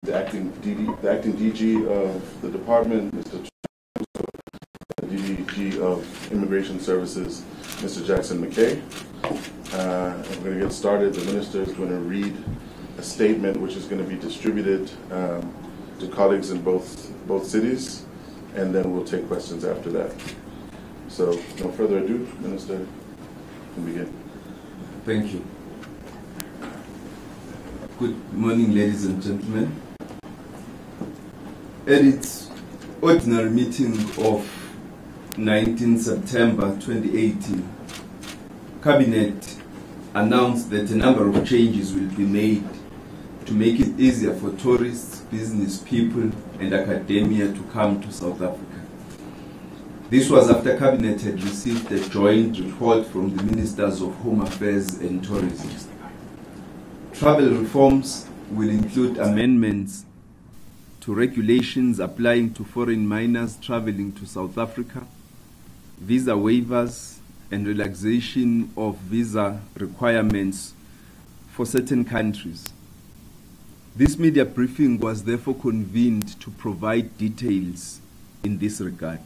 the acting DG of the department, Mr. DG of Immigration Services, Mr. Jackson McKay. And we're going to get started. The minister is going to read a statement which is going to be distributed to colleagues in both cities, and then we'll take questions after that. So, no further ado, Minister, you can begin. Thank you. Good morning, ladies and gentlemen. At its ordinary meeting of 19 September 2018, Cabinet announced that a number of changes will be made to make it easier for tourists, business people, and academia to come to South Africa. This was after Cabinet had received a joint report from the Ministers of Home Affairs and Tourism. Travel reforms will include amendments to regulations applying to foreign minors traveling to South Africa, visa waivers, and relaxation of visa requirements for certain countries. This media briefing was therefore convened to provide details in this regard.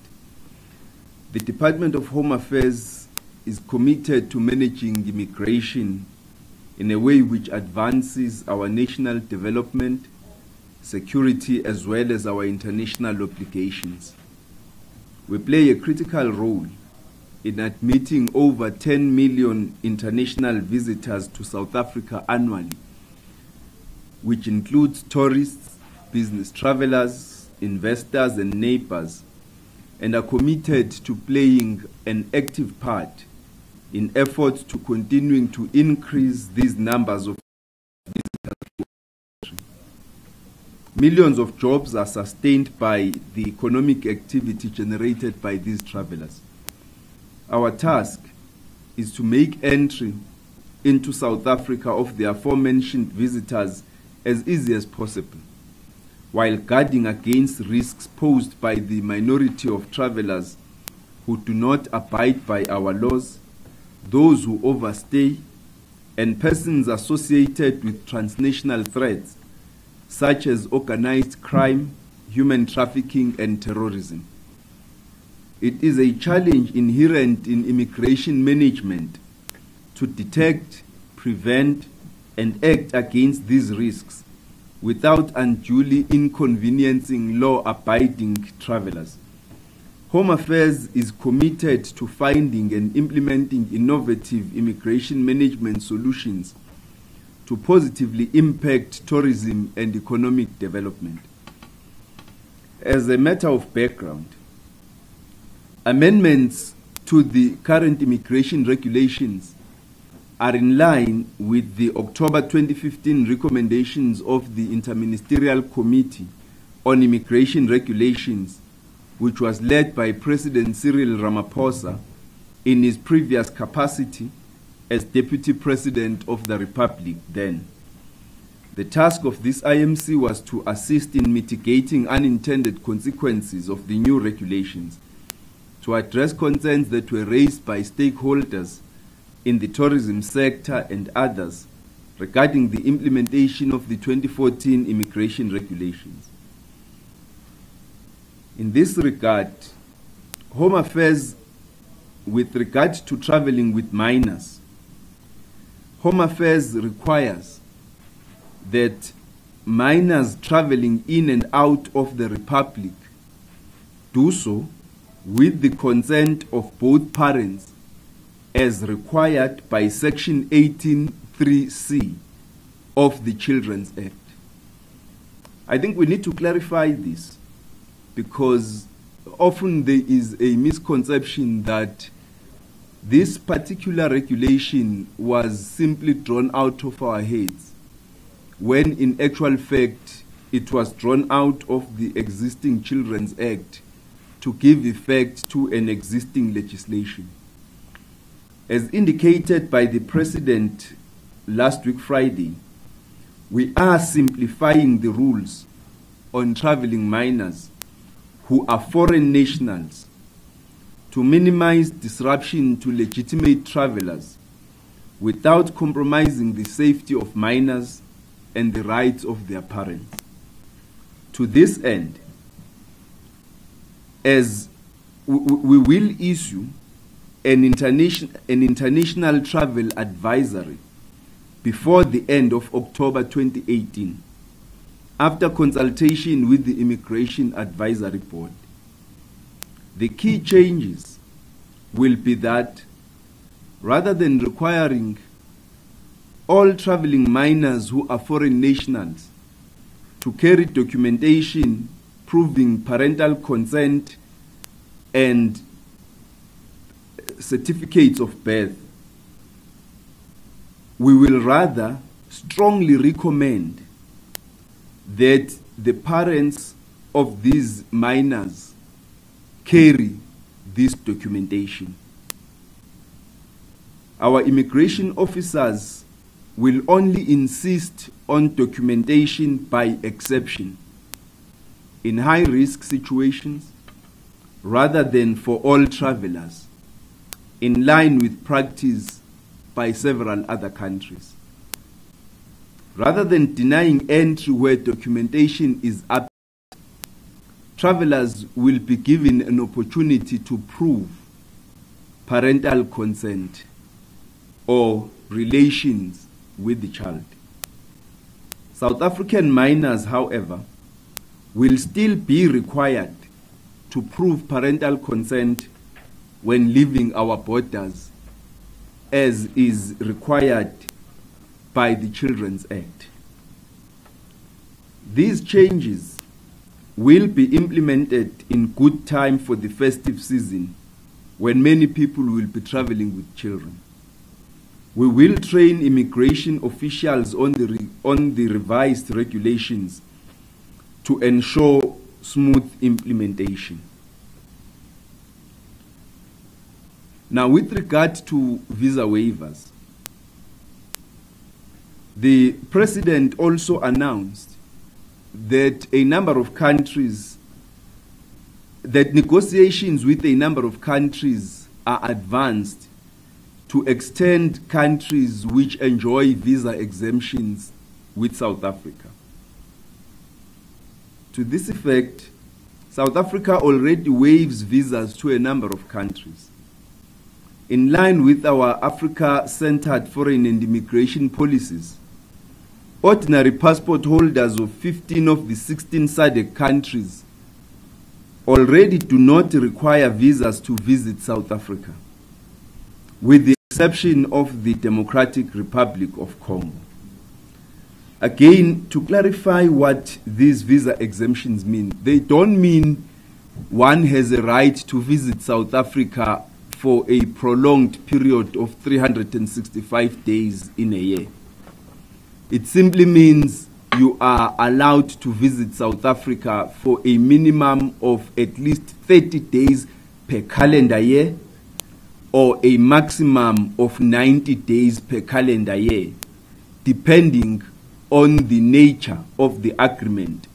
The Department of Home Affairs is committed to managing immigration in a way which advances our national development, security, as well as our international obligations. We play a critical role in admitting over 10 million international visitors to South Africa annually, which includes tourists, business travelers, investors, and neighbors, and are committed to playing an active part in efforts to continuing to increase these numbers of visitors. Millions of jobs are sustained by the economic activity generated by these travelers. Our task is to make entry into South Africa of the aforementioned visitors as easy as possible, while guarding against risks posed by the minority of travelers who do not abide by our laws, those who overstay, and persons associated with transnational threats such as organized crime, human trafficking, and terrorism. It is a challenge inherent in immigration management to detect, prevent, and act against these risks without unduly inconveniencing law-abiding travelers. Home Affairs is committed to finding and implementing innovative immigration management solutions to positively impact tourism and economic development. As a matter of background, amendments to the current immigration regulations are in line with the October 2015 recommendations of the Interministerial Committee on Immigration Regulations, which was led by President Cyril Ramaphosa in his previous capacity as Deputy President of the Republic then. The task of this IMC was to assist in mitigating unintended consequences of the new regulations, to address concerns that were raised by stakeholders in the tourism sector and others regarding the implementation of the 2014 immigration regulations. In this regard, Home Affairs, with regard to traveling with minors, Home Affairs requires that minors traveling in and out of the Republic do so with the consent of both parents as required by Section 18(3)(c) of the Children's Act. I think we need to clarify this because often there is a misconception that this particular regulation was simply drawn out of our heads, when in actual fact it was drawn out of the existing Children's Act to give effect to an existing legislation. As indicated by the President last week Friday, we are simplifying the rules on traveling minors who are foreign nationals to minimize disruption to legitimate travelers without compromising the safety of minors and the rights of their parents. To this end, as we will issue an international travel advisory before the end of October 2018, after consultation with the Immigration Advisory Board. The key changes will be that rather than requiring all traveling minors who are foreign nationals to carry documentation proving parental consent and certificates of birth, we will rather strongly recommend that the parents of these minors carry this documentation. Our immigration officers will only insist on documentation by exception in high-risk situations rather than for all travelers, in line with practice by several other countries. Rather than denying entry where documentation is absent, travelers will be given an opportunity to prove parental consent or relations with the child. South African minors, however, will still be required to prove parental consent when leaving our borders, as is required by the Children's Act. These changes will be implemented in good time for the festive season, when many people will be traveling with children. We will train immigration officials on the revised regulations to ensure smooth implementation. Now, with regard to visa waivers, the President also announced that negotiations with a number of countries are advanced to extend countries which enjoy visa exemptions with South Africa. To this effect, South Africa already waives visas to a number of countries. In line with our Africa-centered foreign and immigration policies, ordinary passport holders of 15 of the 16 SADC countries already do not require visas to visit South Africa, with the exception of the Democratic Republic of Congo. Again, to clarify what these visa exemptions mean, they don't mean one has a right to visit South Africa for a prolonged period of 365 days in a year. It simply means you are allowed to visit South Africa for a minimum of at least 30 days per calendar year, or a maximum of 90 days per calendar year, depending on the nature of the agreement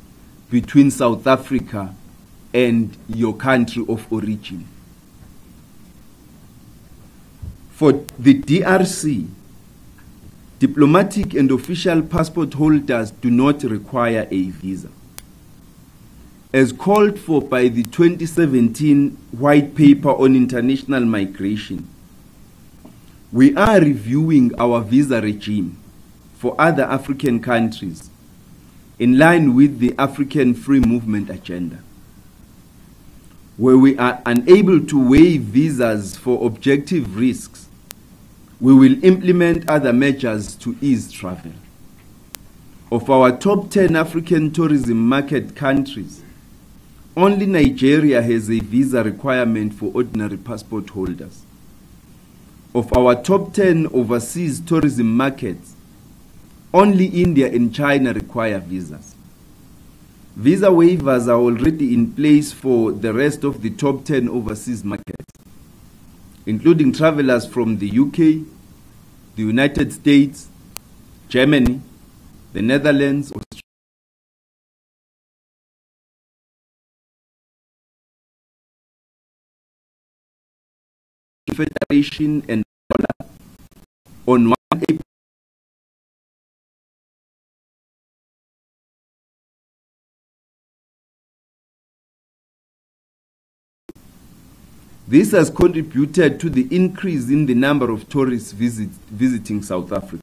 between South Africa and your country of origin. For the DRC, diplomatic and official passport holders do not require a visa. As called for by the 2017 White Paper on International Migration, we are reviewing our visa regime for other African countries in line with the African Free Movement Agenda. Where we are unable to waive visas for objective risks, we will implement other measures to ease travel. Of our top 10 African tourism market countries, only Nigeria has a visa requirement for ordinary passport holders. Of our top 10 overseas tourism markets, only India and China require visas. Visa waivers are already in place for the rest of the top 10 overseas markets, including travelers from the UK, the United States, Germany, the Netherlands, Federation and on 1 April This has contributed to the increase in the number of tourists visiting South Africa.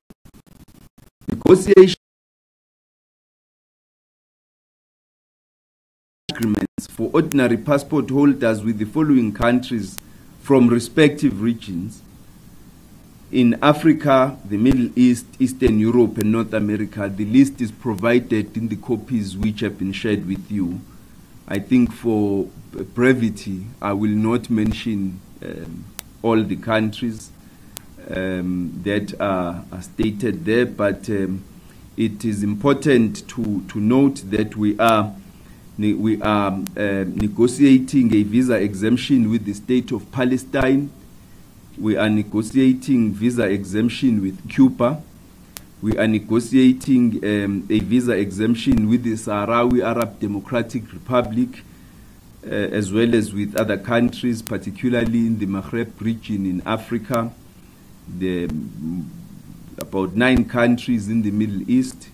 Negotiations agreements for ordinary passport holders with the following countries from respective regions: in Africa, the Middle East, Eastern Europe, and North America. The list is provided in the copies which have been shared with you. I think for brevity, I will not mention all the countries that are stated there, but it is important to note that we are negotiating a visa exemption with the state of Palestine. We are negotiating visa exemption with Cuba. We are negotiating a visa exemption with the Sahrawi Arab Democratic Republic, as well as with other countries, particularly in the Maghreb region in Africa, about 9 countries in the Middle East,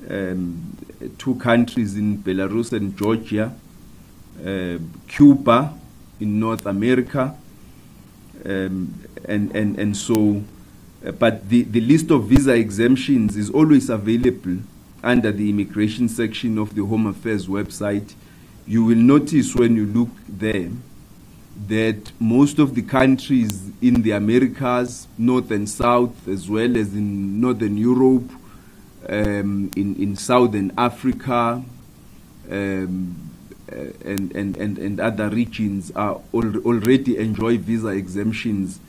2 countries in Belarus and Georgia, Cuba in North America, and so. But the list of visa exemptions is always available under the immigration section of the Home Affairs website. You will notice when you look there that most of the countries in the Americas, North and South, as well as in Northern Europe, in Southern Africa, and other regions are already enjoy visa exemptions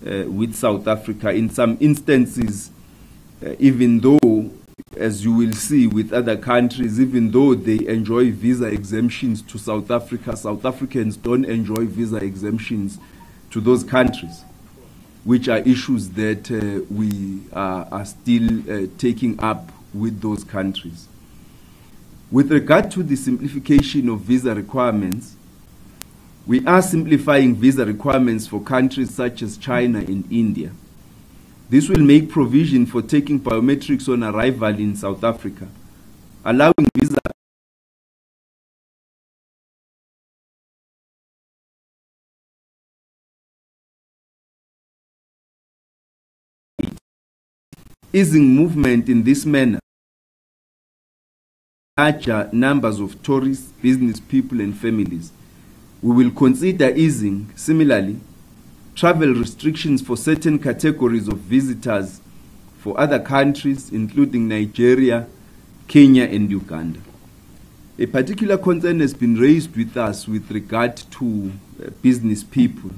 with South Africa. In some instances, even though, as you will see with other countries, even though they enjoy visa exemptions to South Africa, South Africans don't enjoy visa exemptions to those countries, which are issues that we are still taking up with those countries. With regard to the simplification of visa requirements, we are simplifying visa requirements for countries such as China and India. This will make provision for taking biometrics on arrival in South Africa, allowing visa easing movement in this manner. Larger numbers of tourists, business people, and families. We will consider easing, similarly, travel restrictions for certain categories of visitors for other countries, including Nigeria, Kenya, and Uganda. A particular concern has been raised with us with regard to business people,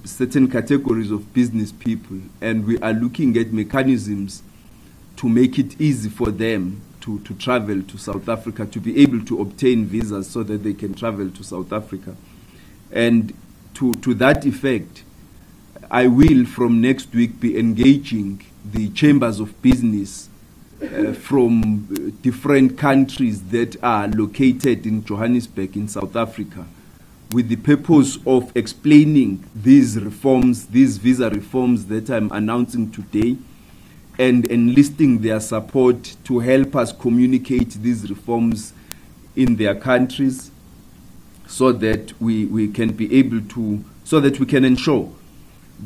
certain categories of business people, and we are looking at mechanisms to make it easy for them to travel to South Africa, to be able to obtain visas so that they can travel to South Africa. And to that effect, I will from next week be engaging the chambers of business from different countries that are located in Johannesburg in South Africa, with the purpose of explaining these reforms, these visa reforms that I'm announcing today, and enlisting their support to help us communicate these reforms in their countries, so that we can be able to, so that we can ensure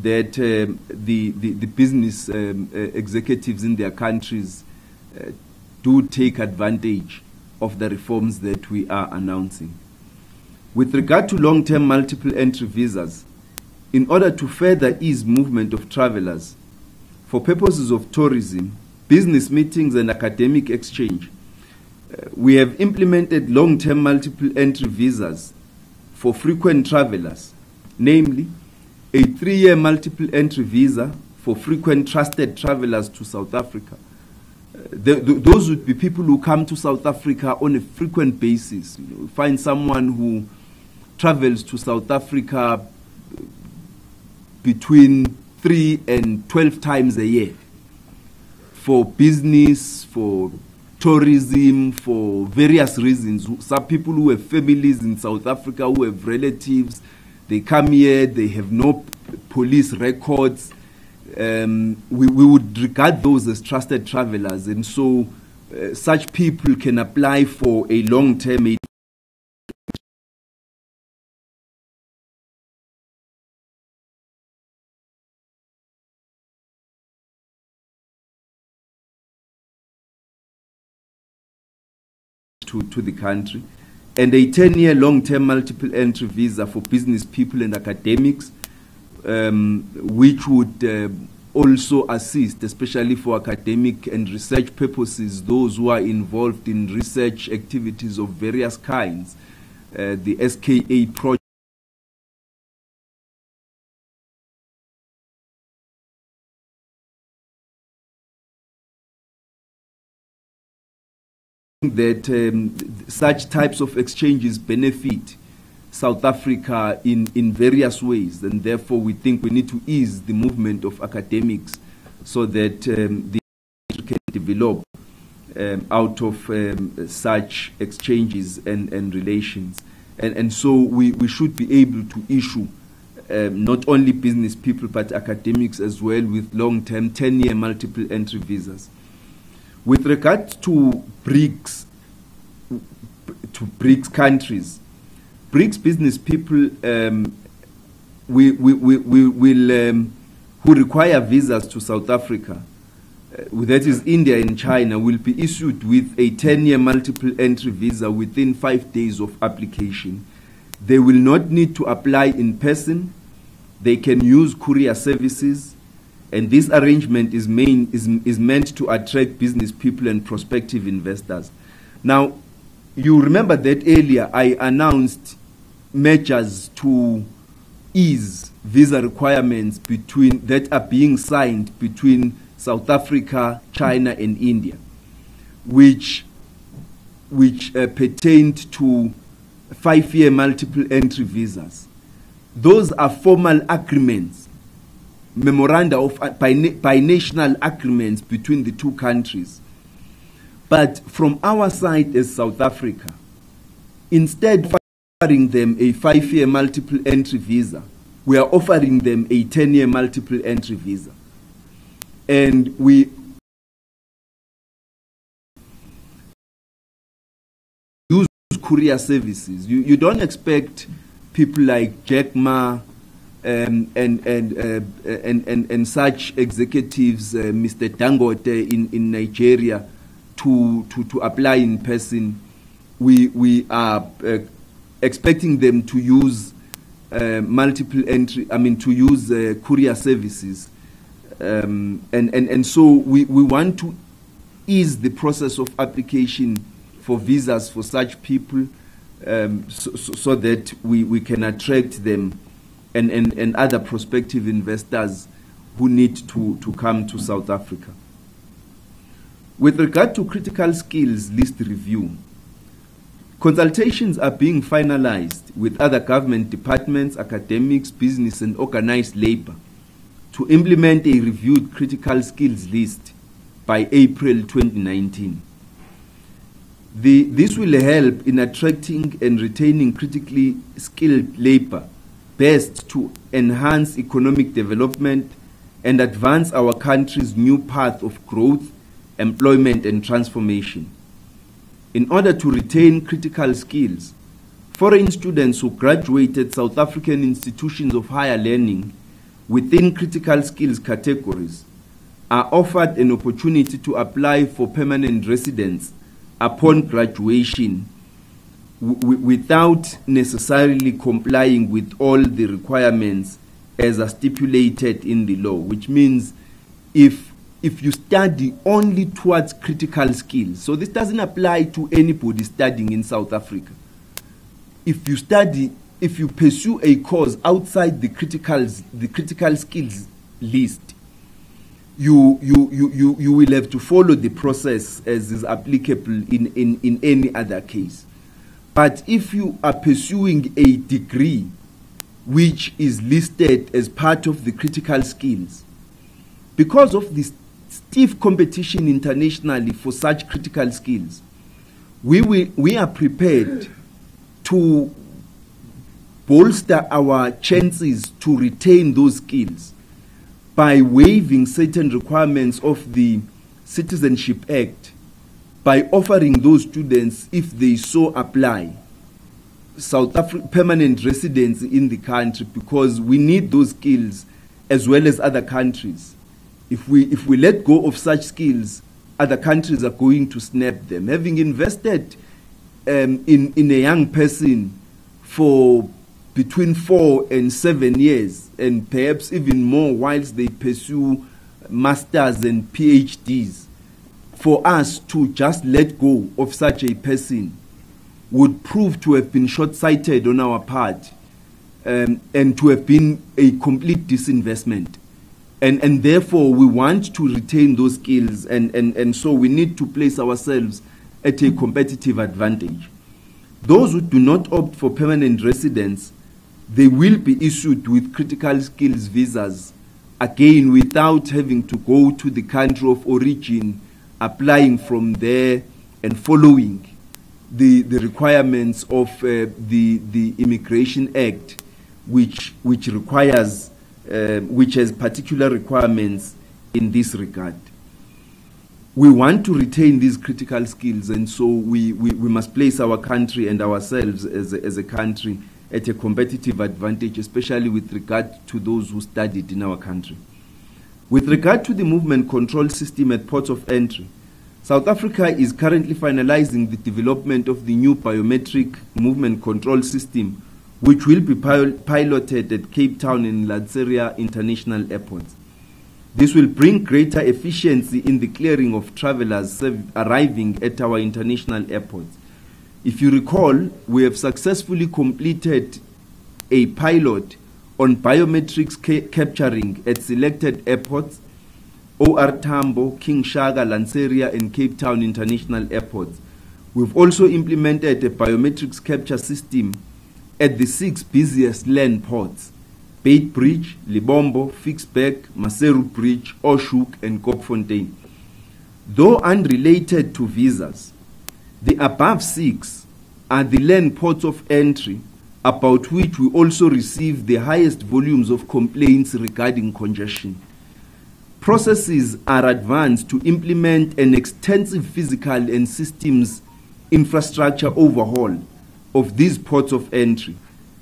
that the business executives in their countries do take advantage of the reforms that we are announcing. With regard to long-term multiple entry visas, in order to further ease movement of travelers, for purposes of tourism, business meetings, and academic exchange, we have implemented long-term multiple entry visas for frequent travelers, namely a 3-year multiple entry visa for frequent trusted travelers to South Africa. Those would be people who come to South Africa on a frequent basis. Find someone who travels to South Africa between 3 and 12 times a year for business, for tourism, for various reasons. Some people who have families in South Africa, who have relatives, they come here, they have no police records. We would regard those as trusted travelers, and so such people can apply for a long-term to the country, and a 10-year long-term multiple entry visa for business people and academics, which would also assist, especially for academic and research purposes, those who are involved in research activities of various kinds. The SKA project that such types of exchanges benefit South Africa in various ways, and therefore we think we need to ease the movement of academics so that the country can develop out of such exchanges and relations. And so we should be able to issue not only business people but academics as well with long-term 10-year multiple entry visas. With regard to BRICS countries, BRICS business people who require visas to South Africa, that is India and China, will be issued with a 10-year multiple entry visa within 5 days of application. They will not need to apply in person. They can use courier services, and this arrangement is meant to attract business people and prospective investors. Now, you remember that earlier I announced measures to ease visa requirements that are being signed between South Africa, China, and India, which pertained to 5-year multiple entry visas. Those are formal agreements, memoranda of binational agreements between the two countries. But from our side as South Africa, instead of offering them a 5-year multiple entry visa, we are offering them a 10-year multiple entry visa. And we use courier services. You don't expect people like Jack Ma and such executives, Mr. Dangote in Nigeria, to apply in person. We are expecting them to use courier services. And so we want to ease the process of application for visas for such people, so that we can attract them and other prospective investors who need to come to South Africa. With regard to critical skills list review, consultations are being finalized with other government departments, academics, business, and organized labor to implement a reviewed critical skills list by April 2019. This will help in attracting and retaining critically skilled labor, best to enhance economic development and advance our country's new path of growth, employment, and transformation. In order to retain critical skills, foreign students who graduated South African institutions of higher learning within critical skills categories are offered an opportunity to apply for permanent residence upon graduation without necessarily complying with all the requirements as are stipulated in the law, which means if you study only towards critical skills, so this doesn't apply to anybody studying in South Africa. If you pursue a course outside the critical skills list, you will have to follow the process as is applicable in any other case. But if you are pursuing a degree which is listed as part of the critical skills, because of this stiff competition internationally for such critical skills, we are prepared to bolster our chances to retain those skills by waiving certain requirements of the Citizenship Act, by offering those students, if they so apply, South Africa permanent residence in the country, because we need those skills as well as other countries. If we let go of such skills, other countries are going to snap them. Having invested in a young person for between 4 and 7 years, and perhaps even more whilst they pursue masters and PhDs, for us to just let go of such a person would prove to have been short-sighted on our part, and to have been a complete disinvestment. And therefore, we want to retain those skills, and so we need to place ourselves at a competitive advantage. Those who do not opt for permanent residence, they will be issued with critical skills visas, again without having to go to the country of origin, applying from there and following the requirements of the Immigration Act, which requires which has particular requirements in this regard. We want to retain these critical skills, and so we must place our country and ourselves as a country at a competitive advantage, especially with regard to those who studied in our country. With regard to the movement control system at ports of entry, South Africa is currently finalizing the development of the new biometric movement control system, which will be piloted at Cape Town and Lanseria international airports. This will bring greater efficiency in the clearing of travelers arriving at our international airports. If you recall, we have successfully completed a pilot on biometrics capturing at selected airports, OR Tambo, King Shaka, Lanseria, and Cape Town international airports. We've also implemented a biometrics capture system at the 6 busiest land ports: Bait Bridge, Libombo, Fixbeck, Maseru Bridge, Oshuk, and Kopfontein. Though unrelated to visas, the above 6 are the land ports of entry about which we also receive the highest volumes of complaints regarding congestion. Processes are advanced to implement an extensive physical and systems infrastructure overhaul of these ports of entry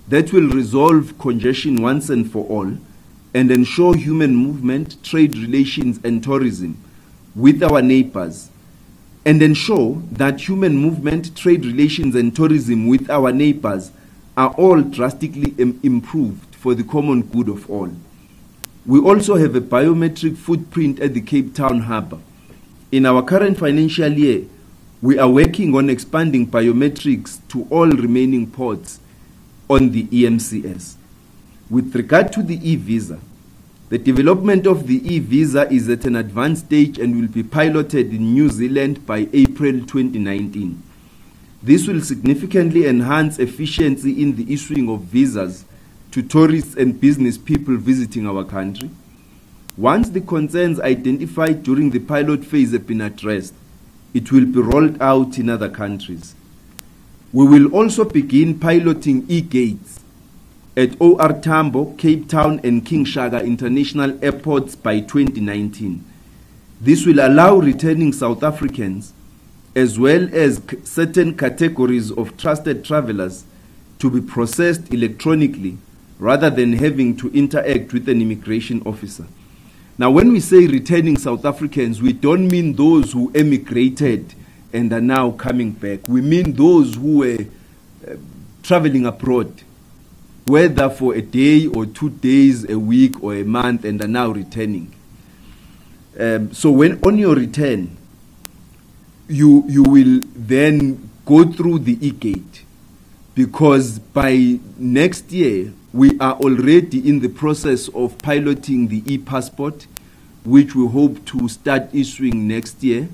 that will resolve congestion once and for all and ensure human movement, trade relations, and tourism with our neighbors, and ensure that human movement, trade relations, and tourism with our neighbors are all drastically improved for the common good of all. We also have a biometric footprint at the Cape Town harbour. In our current financial year, we are working on expanding biometrics to all remaining ports on the EMCS. With regard to the e-visa, the development of the e-visa is at an advanced stage and will be piloted in New Zealand by April 2019. This will significantly enhance efficiency in the issuing of visas to tourists and business people visiting our country. Once the concerns identified during the pilot phase have been addressed, it will be rolled out in other countries. We will also begin piloting e-gates at OR Tambo, Cape Town, and King Shaka international airports by 2019. This will allow returning South Africans, as well as certain categories of trusted travelers, to be processed electronically rather than having to interact with an immigration officer. Now, when we say returning South Africans, we don't mean those who emigrated and are now coming back. We mean those who were traveling abroad, whether for a day or 2 days, a week or a month, and are now returning. So when on your return, you will then go through the e-gate, because by next year, we are already in the process of piloting the e-passport, which we hope to start issuing next year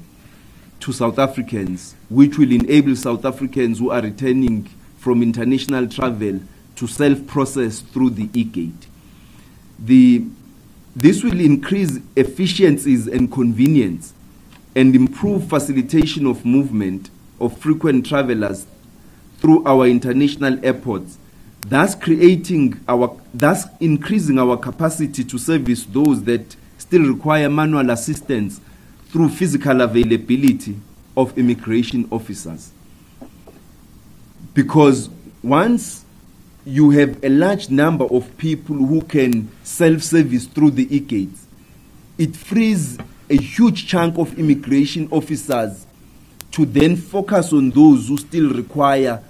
to South Africans, which will enable South Africans who are returning from international travel to self-process through the e-gate. This will increase efficiencies and convenience and improve facilitation of movement of frequent travelers through our international airports, thus increasing our capacity to service those that still require manual assistance through physical availability of immigration officers. Because once you have a large number of people who can self-service through the e-gates, it frees a huge chunk of immigration officers to then focus on those who still require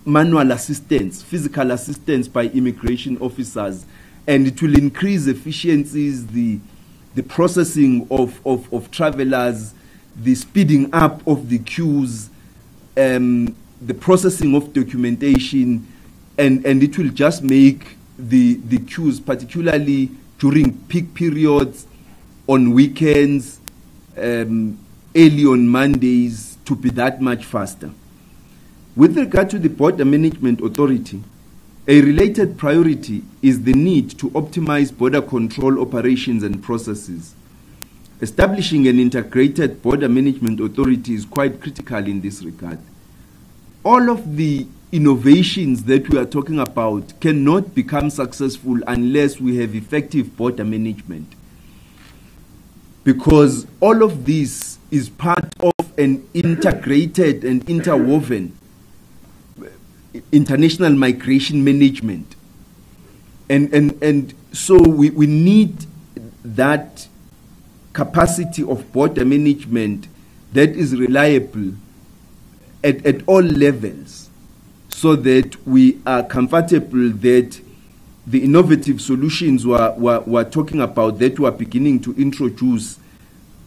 manual assistance, physical assistance by immigration officers, and it will increase efficiencies, the processing of travelers, the speeding up of the queues, the processing of documentation, and it will just make the queues, particularly during peak periods, on weekends, early on Mondays, to be that much faster. With regard to the Border Management Authority, a related priority is the need to optimize border control operations and processes. Establishing an integrated Border Management Authority is quite critical in this regard. All of the innovations that we are talking about cannot become successful unless we have effective border management, because all of this is part of an integrated and interwoven international migration management. And so we need that capacity of border management that is reliable at all levels, so that we are comfortable that the innovative solutions we're talking about, that we're beginning to introduce,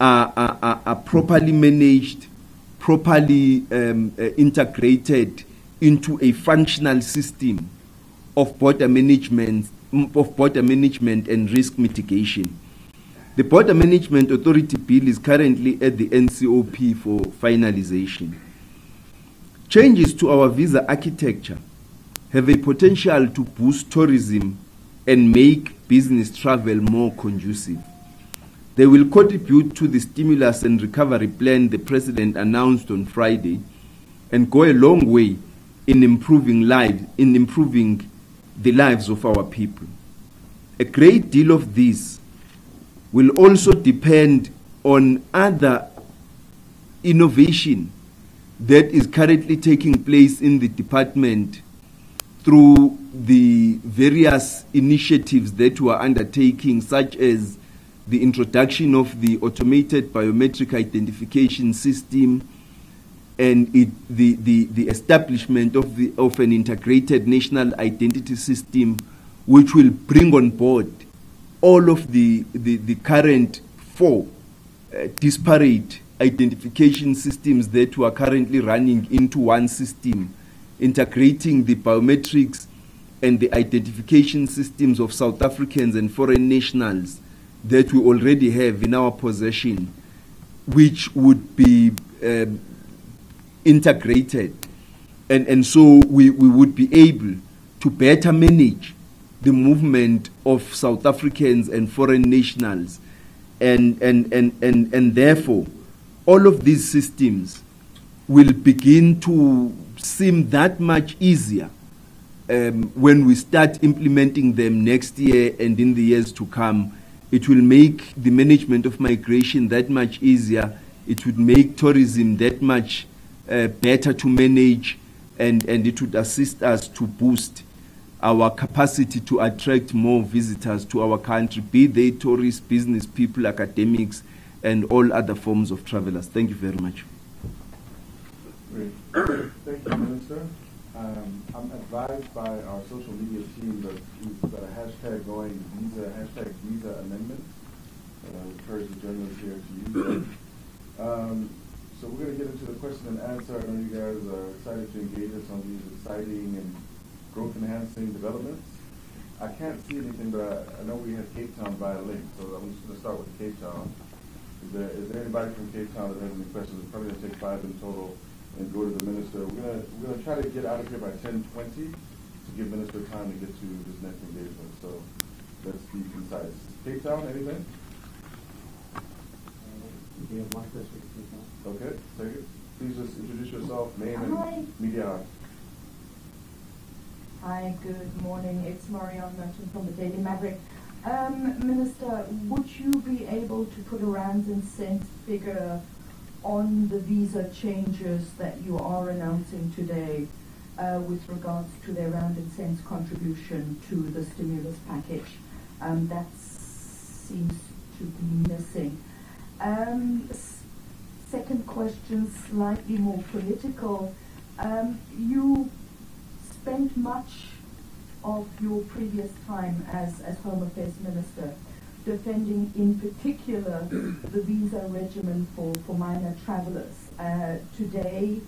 are properly managed, properly integrated into a functional system of border management and risk mitigation. The Border Management Authority Bill is currently at the NCOP for finalization. Changes to our visa architecture have a potential to boost tourism and make business travel more conducive. They will contribute to the stimulus and recovery plan the President announced on Friday, and go a long way in improving the lives of our people. A great deal of this will also depend on other innovation that is currently taking place in the department through the various initiatives that we are undertaking, such as the introduction of the automated biometric identification system, and the establishment of an integrated national identity system, which will bring on board all of the current four disparate identification systems that we are currently running into one system, integrating the biometrics and the identification systems of South Africans and foreign nationals that we already have in our possession, which would be integrated. And so we would be able to better manage the movement of South Africans and foreign nationals. And therefore, all of these systems will begin to seem that much easier when we start implementing them next year and in the years to come. It will make the management of migration that much easier. It would make tourism that much better to manage, and it would assist us to boost our capacity to attract more visitors to our country, be they tourists, business people, academics, and all other forms of travelers. Thank you very much. Great. Thank you, Minister. I'm advised by our social media team that we've got a hashtag going, visa amendment. I encourage the journalists here to use that. So we're going to get into the question and answer. I know you guys are excited to engage us on these exciting and growth-enhancing developments. I can't see anything, but I know we have Cape Town via link, so I'm just going to start with Cape Town. Is there anybody from Cape Town that has any questions? It's probably going to take 5 in total and go to the minister. We're going to try to get out of here by 10:20 to give minister time to get to this next engagement. So let's be concise. Cape Town, anything? We have one question. Okay, take it. Please just introduce yourself, name and media. Hi, good morning. It's Marianne Merchant from the Daily Maverick. Minister, would you be able to put a rands and cents figure on the visa changes that you are announcing today with regards to their rand and cents contribution to the stimulus package? That seems to be missing. second question, slightly more political. You spent much of your previous time as Home Affairs Minister defending in particular the visa regimen for minor travelers. Today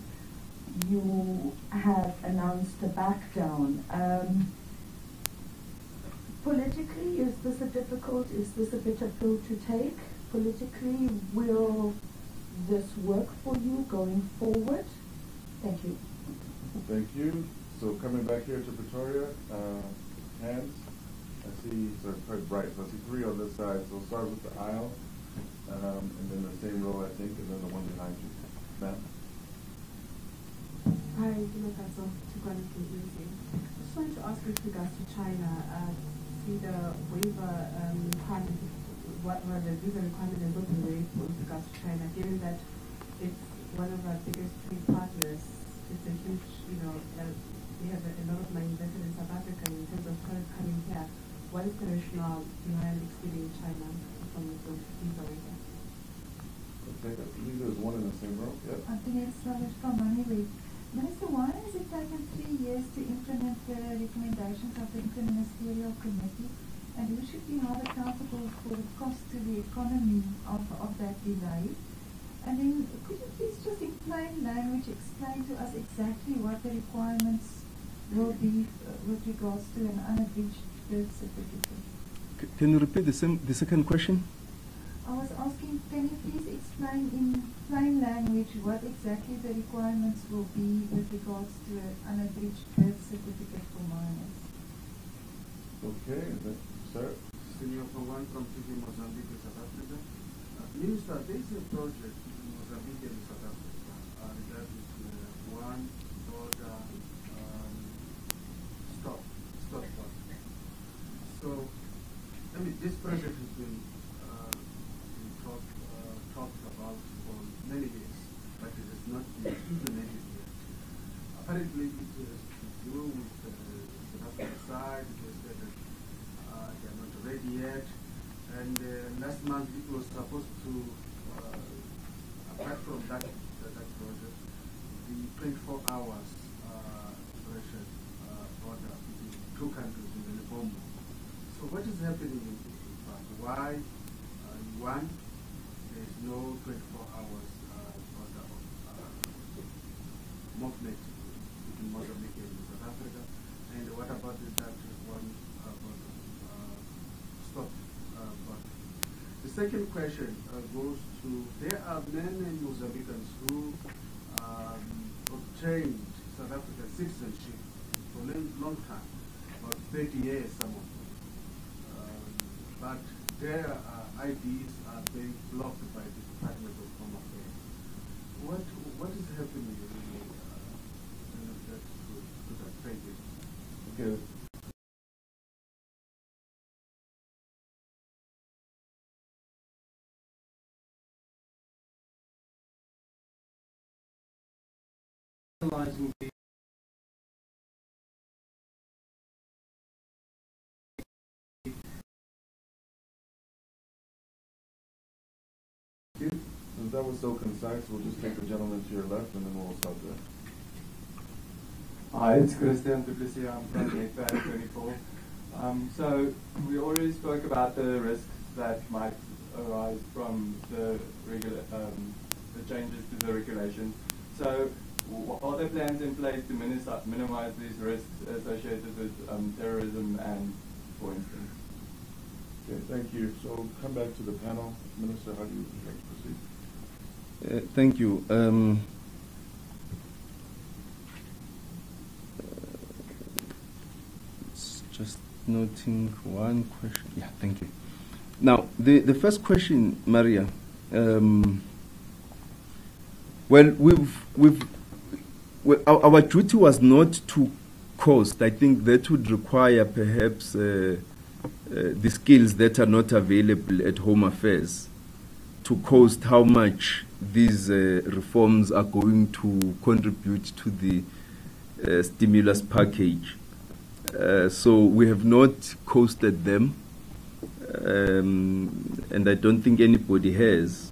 you have announced a back down. Politically, is this a bitter pill to take? Politically, will this work for you going forward? Thank you. Thank you. So coming back here to Pretoria, hands. I see, so it's quite bright. So I see three on this side. So we'll start with the aisle, and then the same row, I think, and then the one behind you. Ma'am? Hi, Dimakazo, Tukwana from UC. I just wanted to ask with regards to China, see the waiver requirement, what were the visa requirement has not been waived with regards to China, given that it's one of our biggest trade partners. It's a huge, we have a lot of money invested in South Africa in terms of coming here. What is the rationale behind excluding China from the visa waiver? Okay, visa is one in the same row. Yep. I think it's Ramesh from Money. Minister, why has it taken 3 years to implement the recommendations of the Interministerial Committee? And who should be held accountable for the cost to the economy of that delay? And then could you please just in plain language explain to us exactly what the requirements will be with regards to an unabridged birth certificate? Can you repeat the second question? I was asking, can you please explain in plain language what exactly the requirements will be with regards to an unabridged birth certificate for minors? Okay, sir. Senior Pawan from TV Mozambique, South Africa. Minister, there is a project in Mozambique and South Africa regarding one border stop border. So, this project has been talked about for many years, but it has not been implemented yet. Apparently, it has to do with the South African side. It was said that they are not ready yet. And last month, it was supposed to, apart from that project, the 24 hours operation border between two countries in the Lebombo. So what is happening in fact? Why, one, there is no 24 hours border movement between Mozambique and South Africa? And what about that one border stop border? The second question goes to, there are many Mozambicans who obtained South African citizenship for a long time, about 30 years, some of them. But their IDs are being blocked by the Department of Home Affairs. What is happening really to that? Thank you. Okay. Analyzing the Since that was so concise, we'll just take the gentleman to your left and then we'll stop there. Hi, it's Christian Duplessis. I'm from the FAD 24. So we already spoke about the risks that might arise from the changes to the regulation. So are there plans in place to minimize these risks associated with terrorism and, for instance? Okay, thank you. So come back to the panel. Minister, how do you like to proceed? Thank you. Just noting one question. Yeah, thank you. Now, the first question, Maria. Our duty was not to cost. I think that would require perhaps the skills that are not available at Home Affairs to cost how much these reforms are going to contribute to the stimulus package. So we have not costed them, and I don't think anybody has.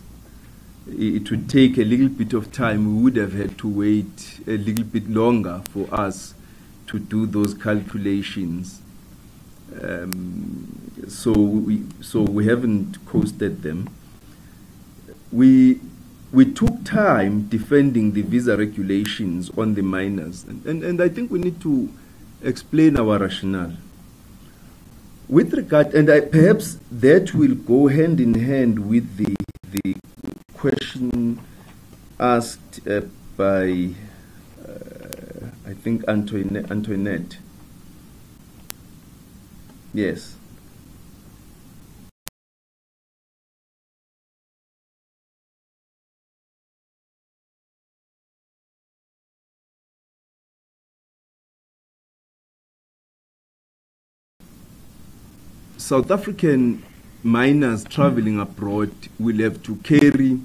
it would take a little bit of time. We would have had to wait a little bit longer for us to do those calculations. So we haven't posted them. We took time defending the visa regulations on the minors, and I think we need to explain our rationale. With regard, and perhaps that will go hand in hand with the question asked by, I think, Antoinette. Yes. South African minors traveling abroad will have to carry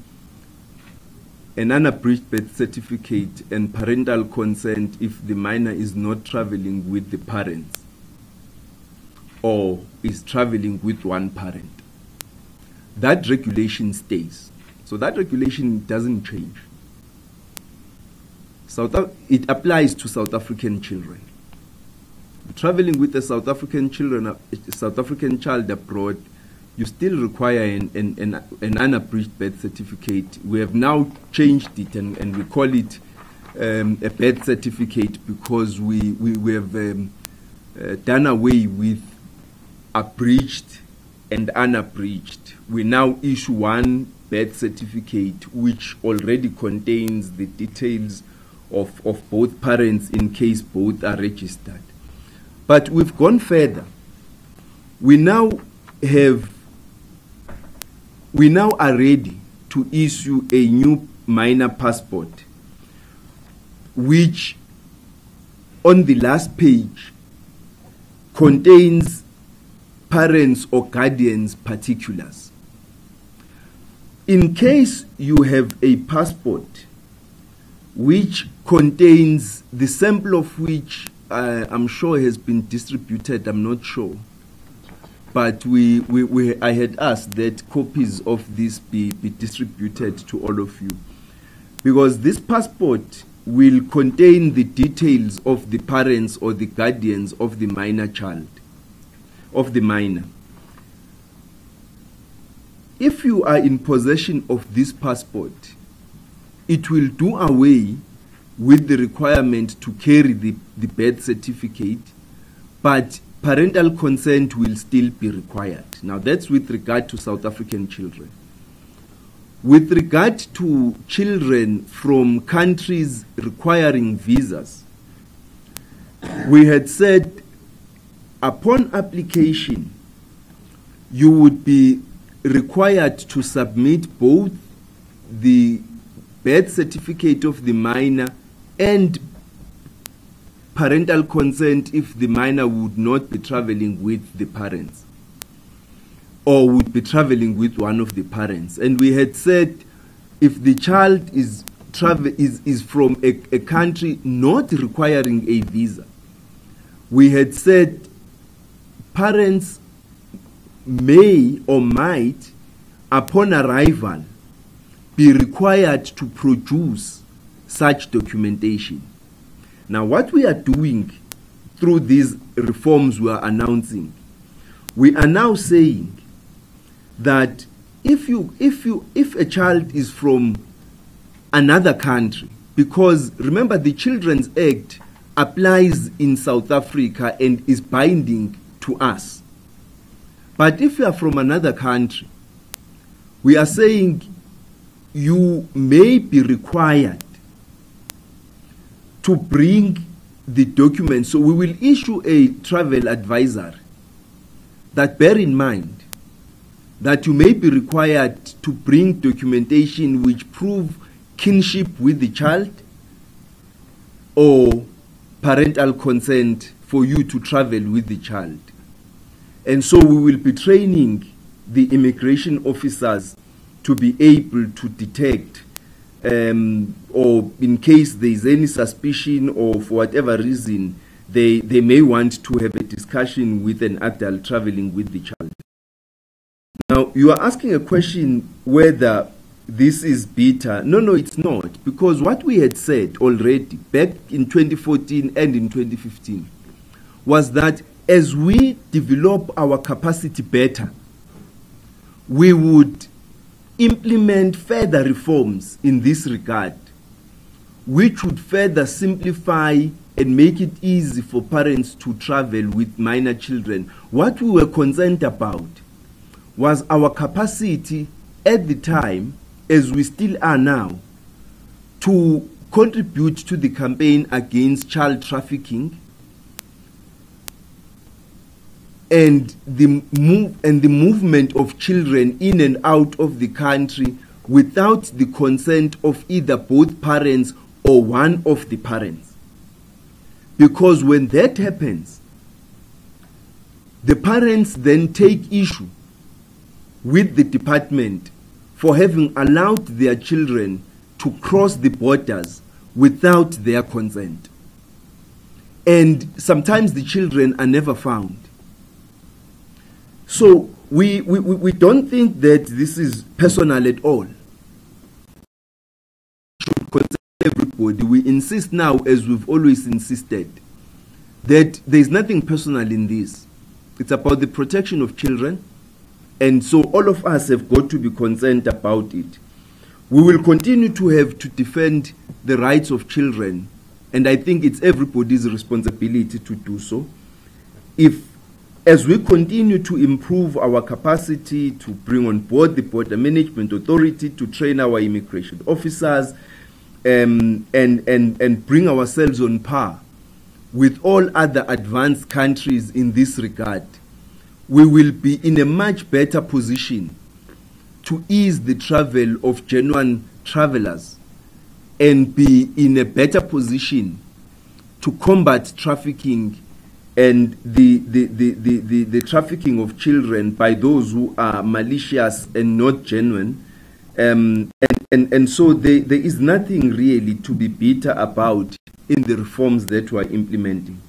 an unabridged birth certificate and parental consent if the minor is not traveling with the parents or is traveling with one parent. That regulation stays. So that regulation doesn't change. It applies to South African children. Traveling with a South African child abroad, you still require an unabridged birth certificate. We have now changed it and we call it a birth certificate because we have done away with abridged and unabridged. We now issue one birth certificate which already contains the details of both parents in case both are registered. But we've gone further. We now are ready to issue a new minor passport, which on the last page contains parents or guardians' particulars. In case you have a passport which contains the sample of which I'm sure has been distributed, I'm not sure. But I had asked that copies of this be distributed to all of you. Because this passport will contain the details of the parents or the guardians of the minor child, of the minor. If you are in possession of this passport, it will do away with the requirement to carry the birth certificate, but parental consent will still be required. Now that's with regard to South African children. With regard to children from countries requiring visas, we had said upon application, you would be required to submit both the birth certificate of the minor and parental consent if the minor would not be traveling with the parents or would be traveling with one of the parents. And we had said if the child is from a country not requiring a visa, we had said parents may or might, upon arrival, be required to produce such documentation. Now, what we are doing through these reforms we are announcing, we are now saying that if a child is from another country, because remember the Children's Act applies in South Africa and is binding to us. But if you are from another country, we are saying you may be required to bring the documents. So we will issue a travel advisory that bear in mind that you may be required to bring documentation which prove kinship with the child or parental consent for you to travel with the child. And so we will be training the immigration officers to be able to detect or in case there is any suspicion or for whatever reason they may want to have a discussion with an adult traveling with the child. Now, you are asking a question whether this is bitter. No, it's not. Because what we had said already back in 2014 and in 2015 was that as we develop our capacity better, we would implement further reforms in this regard, which would further simplify and make it easy for parents to travel with minor children. What we were concerned about was our capacity at the time, as we still are now, to contribute to the campaign against child trafficking and the movement of children in and out of the country without the consent of either both parents or one of the parents. Because when that happens, the parents then take issue with the department for having allowed their children to cross the borders without their consent. And sometimes the children are never found. So we don't think that this is personal at all. Should concern everybody. We insist now, as we've always insisted, that there is nothing personal in this. It's about the protection of children, and so all of us have got to be concerned about it. We will continue to have to defend the rights of children, and I think it's everybody's responsibility to do so. As we continue to improve our capacity to bring on board the Border Management Authority, to train our immigration officers, and bring ourselves on par with all other advanced countries in this regard, we will be in a much better position to ease the travel of genuine travelers and be in a better position to combat trafficking and the trafficking of children by those who are malicious and not genuine. And so there is nothing really to be bitter about in the reforms that we are implementing.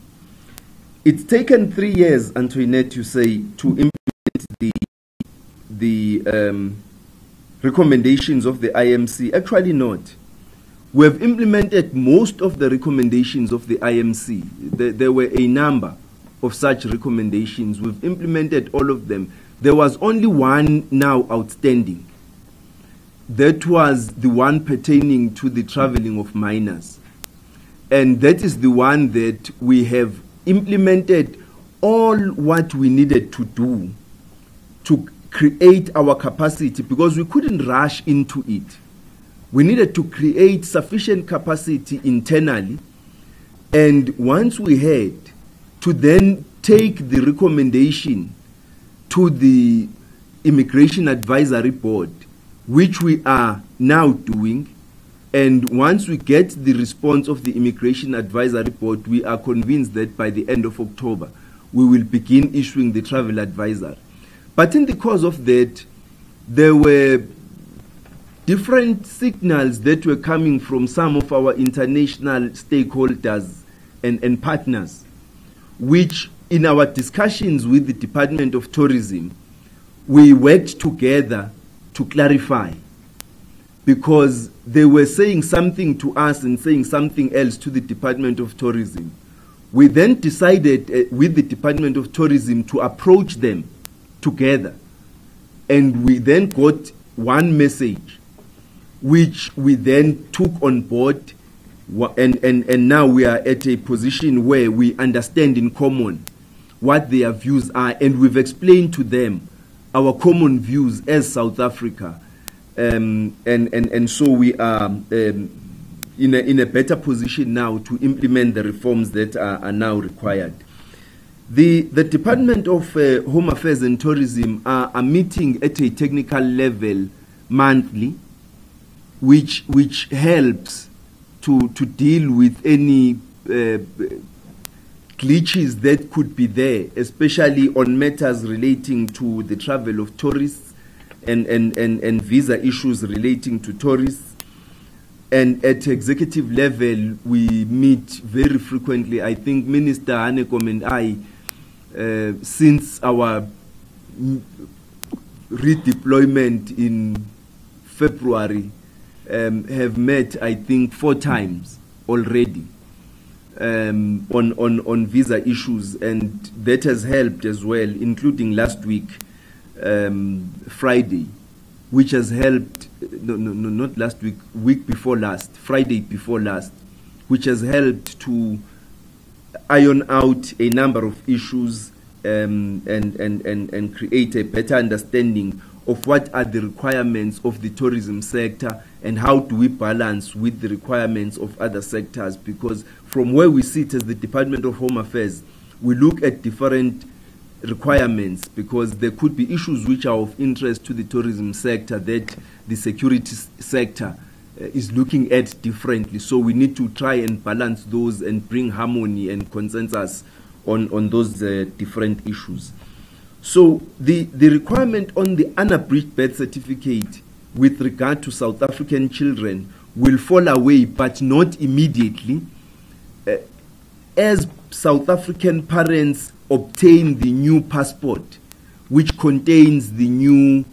It's taken 3 years, Antoinette, you say, to implement the recommendations of the IMC. Actually not. We have implemented most of the recommendations of the IMC. There were a number of such recommendations. We've implemented all of them. There was only one now outstanding. That was the one pertaining to the traveling of minors. And that is the one that we have implemented all what we needed to do to create our capacity, because we couldn't rush into it. We needed to create sufficient capacity internally, and once we had to then take the recommendation to the Immigration Advisory Board, which we are now doing, and once we get the response of the Immigration Advisory Board, we are convinced that by the end of October, we will begin issuing the travel advisory. But in the course of that, there were different signals that were coming from some of our international stakeholders and partners, which in our discussions with the Department of Tourism, we worked together to clarify, because they were saying something to us and saying something else to the Department of Tourism. We then decided with the Department of Tourism to approach them together, and we then got one message which we then took on board, and now we are at a position where we understand in common what their views are, and we've explained to them our common views as South Africa, and so we are in a better position now to implement the reforms that are now required. The Department of Home Affairs and Tourism are meeting at a technical level monthly, which helps to deal with any glitches that could be there, especially on matters relating to the travel of tourists and visa issues relating to tourists. And at executive level, we meet very frequently. I think Minister Hanekom and I, since our redeployment in February have met, I think, 4 times already on visa issues, and that has helped as well, including last week, Friday, which has helped, not last week, week before last, Friday before last, which has helped to iron out a number of issues and create a better understanding of what are the requirements of the tourism sector and how do we balance with the requirements of other sectors, because from where we sit as the Department of Home Affairs, we look at different requirements, because there could be issues which are of interest to the tourism sector that the security sector is looking at differently. So we need to try and balance those and bring harmony and consensus on those different issues. So the requirement on the unabridged birth certificate with regard to South African children will fall away, but not immediately. As South African parents obtain the new passport, which contains the new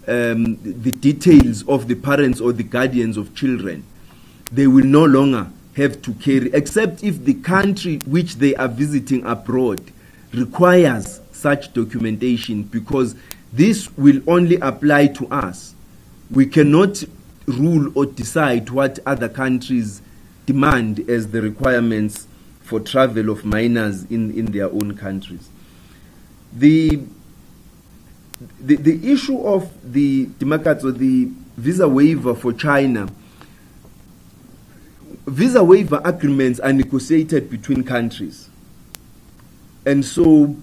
the details of the parents or the guardians of children, they will no longer have to carry, except if the country which they are visiting abroad requires such documentation, because this will only apply to us. We cannot rule or decide what other countries demand as the requirements for travel of minors in their own countries. The issue of the demarcates or the visa waiver for China, visa waiver agreements are negotiated between countries, and so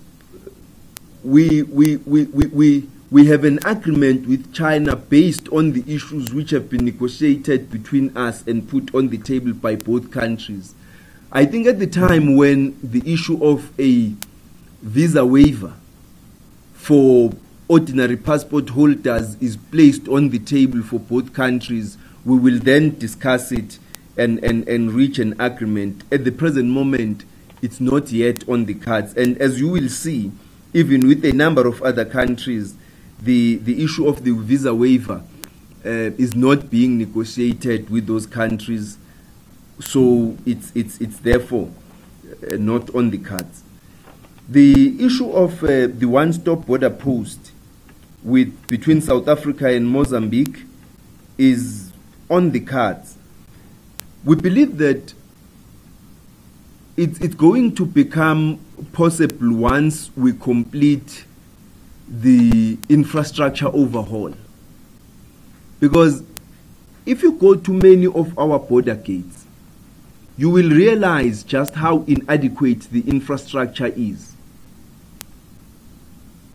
we have an agreement with China based on the issues which have been negotiated between us and put on the table by both countries. I think at the time when the issue of a visa waiver for ordinary passport holders is placed on the table for both countries, we will then discuss it and reach an agreement. At the present moment, it's not yet on the cards. And as you will see, even with a number of other countries, the issue of the visa waiver is not being negotiated with those countries. So it's therefore not on the cards. The issue of the one-stop border post between South Africa and Mozambique is on the cards. We believe that it's going to become possible once we complete the infrastructure overhaul. Because if you go to many of our border gates, you will realize just how inadequate the infrastructure is.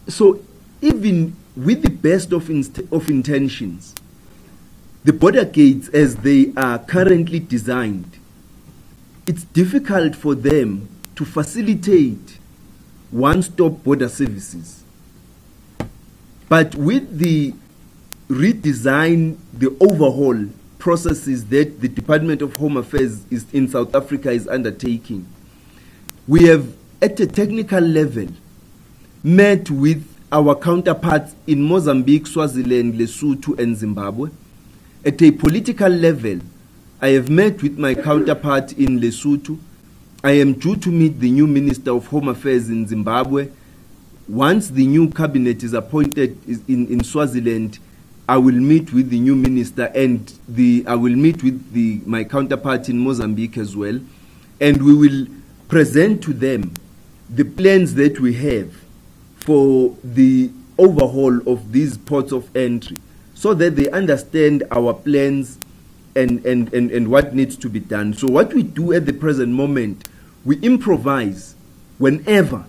So even with the best of intentions, the border gates as they are currently designed, it's difficult for them to facilitate one-stop border services. But with the redesign, the overhaul processes that the Department of Home Affairs in South Africa is undertaking, we have at a technical level met with our counterparts in Mozambique, Swaziland, Lesotho and Zimbabwe. At a political level, I have met with my counterpart in Lesotho. I am due to meet the new Minister of Home Affairs in Zimbabwe. Once the new cabinet is appointed in Swaziland, I will meet with the new minister, and I will meet with my counterpart in Mozambique as well, and we will present to them the plans that we have for the overhaul of these ports of entry, so that they understand our plans and what needs to be done. So what we do at the present moment, we improvise whenever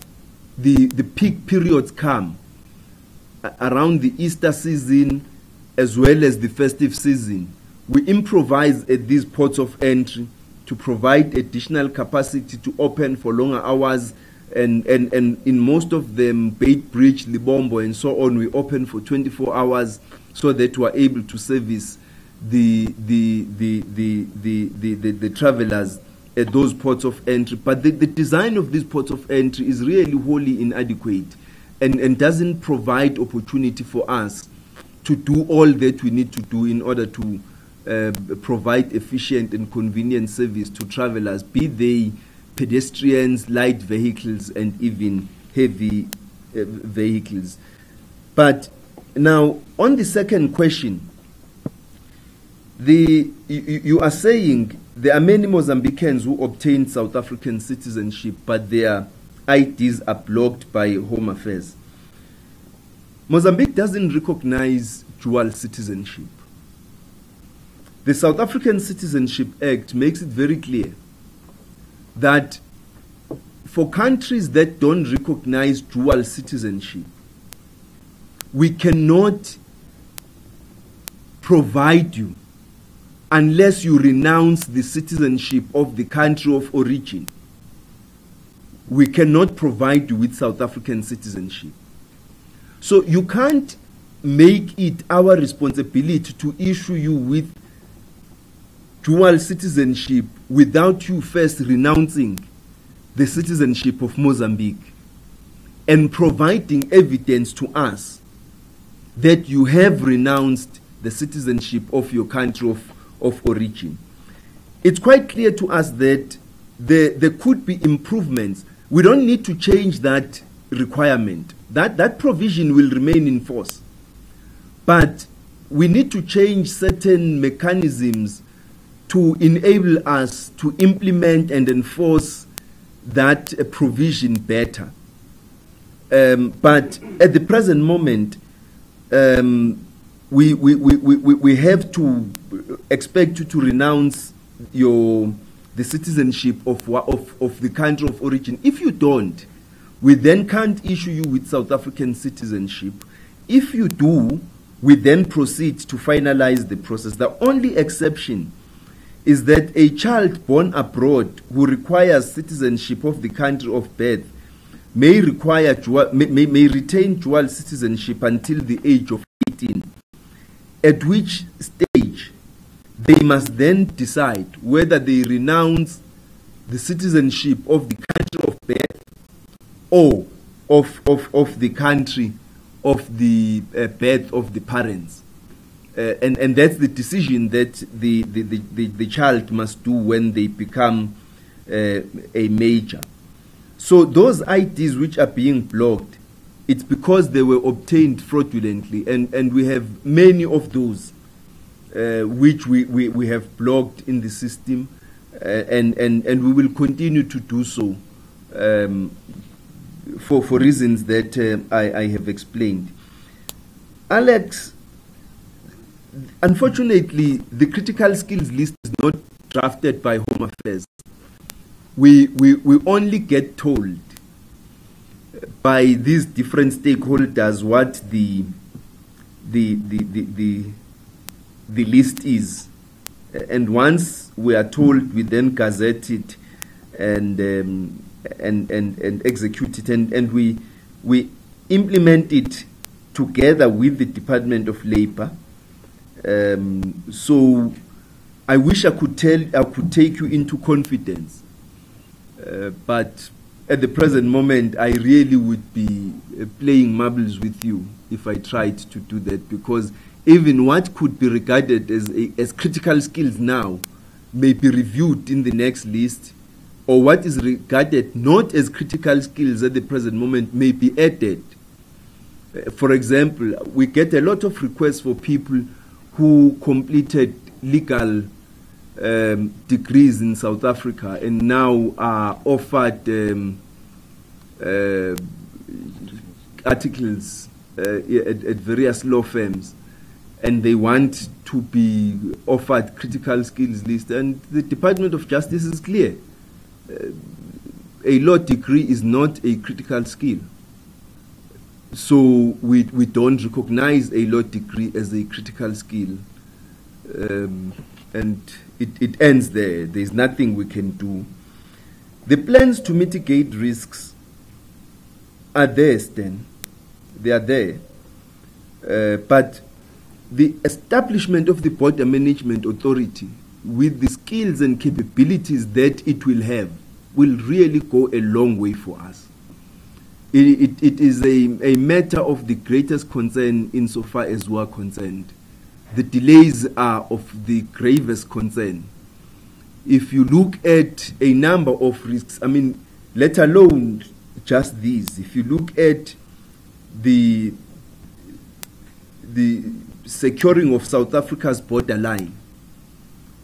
the peak periods come, around the Easter season as well as the festive season. We improvise at these ports of entry to provide additional capacity to open for longer hours, and in most of them, Bait Bridge, Libombo and so on, we open for 24 hours so that we are able to service the travelers at those ports of entry. But the design of these ports of entry is really wholly inadequate and doesn't provide opportunity for us to do all that we need to do in order to provide efficient and convenient service to travelers, be they pedestrians, light vehicles, and even heavy vehicles. But now, on the second question, you are saying there are many Mozambicans who obtained South African citizenship, but their IDs are blocked by Home Affairs. Mozambique doesn't recognize dual citizenship. The South African Citizenship Act makes it very clear that for countries that don't recognize dual citizenship, we cannot provide you unless you renounce the citizenship of the country of origin. We cannot provide you with South African citizenship. So you can't make it our responsibility to issue you with dual citizenship without you first renouncing the citizenship of Mozambique and providing evidence to us that you have renounced the citizenship of your country of origin. It's quite clear to us that there could be improvements. We don't need to change that requirement. That provision will remain in force. But we need to change certain mechanisms to enable us to implement and enforce that provision better. But at the present moment, we have to expect you to renounce the citizenship of the country of origin. If you don't, we then can't issue you with South African citizenship. If you do, we then proceed to finalize the process. The only exception is that a child born abroad who requires citizenship of the country of birth may retain dual citizenship until the age of 18, at which stage they must then decide whether they renounce the citizenship of the country of birth or of the country of the birth of the parents. And that's the decision that the child must do when they become a major. So those IDs which are being blocked, it's because they were obtained fraudulently, and we have many of those which we have blocked in the system, and we will continue to do so for reasons that I have explained. Alex, unfortunately, the critical skills list is not drafted by Home Affairs. We only get told by these different stakeholders what the list is, and once we are told, we then gazette it and execute it, and we implement it together with the Department of Labor. So I wish I could take you into confidence, but at the present moment, I really would be playing marbles with you if I tried to do that, because even what could be regarded as critical skills now may be reviewed in the next list, or what is regarded not as critical skills at the present moment may be added. For example, we get a lot of requests for people who completed legal degrees in South Africa and now are offered articles at various law firms, and they want to be offered critical skills list. And the Department of Justice is clear. A law degree is not a critical skill. So we don't recognize a law degree as a critical skill. And it ends there. There's nothing we can do. The plans to mitigate risks are there, Stan. They are there. But the establishment of the Border Management Authority with the skills and capabilities that it will have will really go a long way for us. it is a matter of the greatest concern insofar as we are concerned. The delays are of the gravest concern. If you look at a number of risks, I mean, let alone just these, if you look at the securing of South Africa's borderline,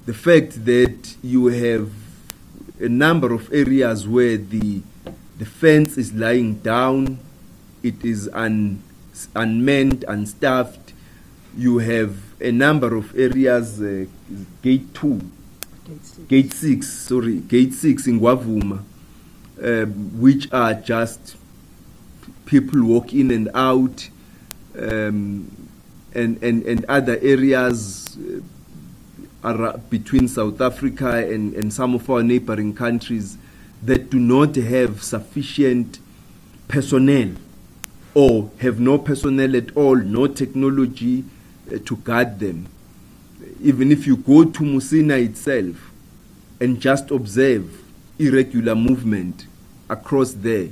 the fact that you have a number of areas where the fence is lying down, it is unmanned, unstaffed. You have a number of areas, gate 6 in Gwavuma, which are just people walk in and out, and other areas are between South Africa and some of our neighboring countries that do not have sufficient personnel or have no personnel at all, no technology to guard them. Even if you go to Musina itself and just observe irregular movement across there,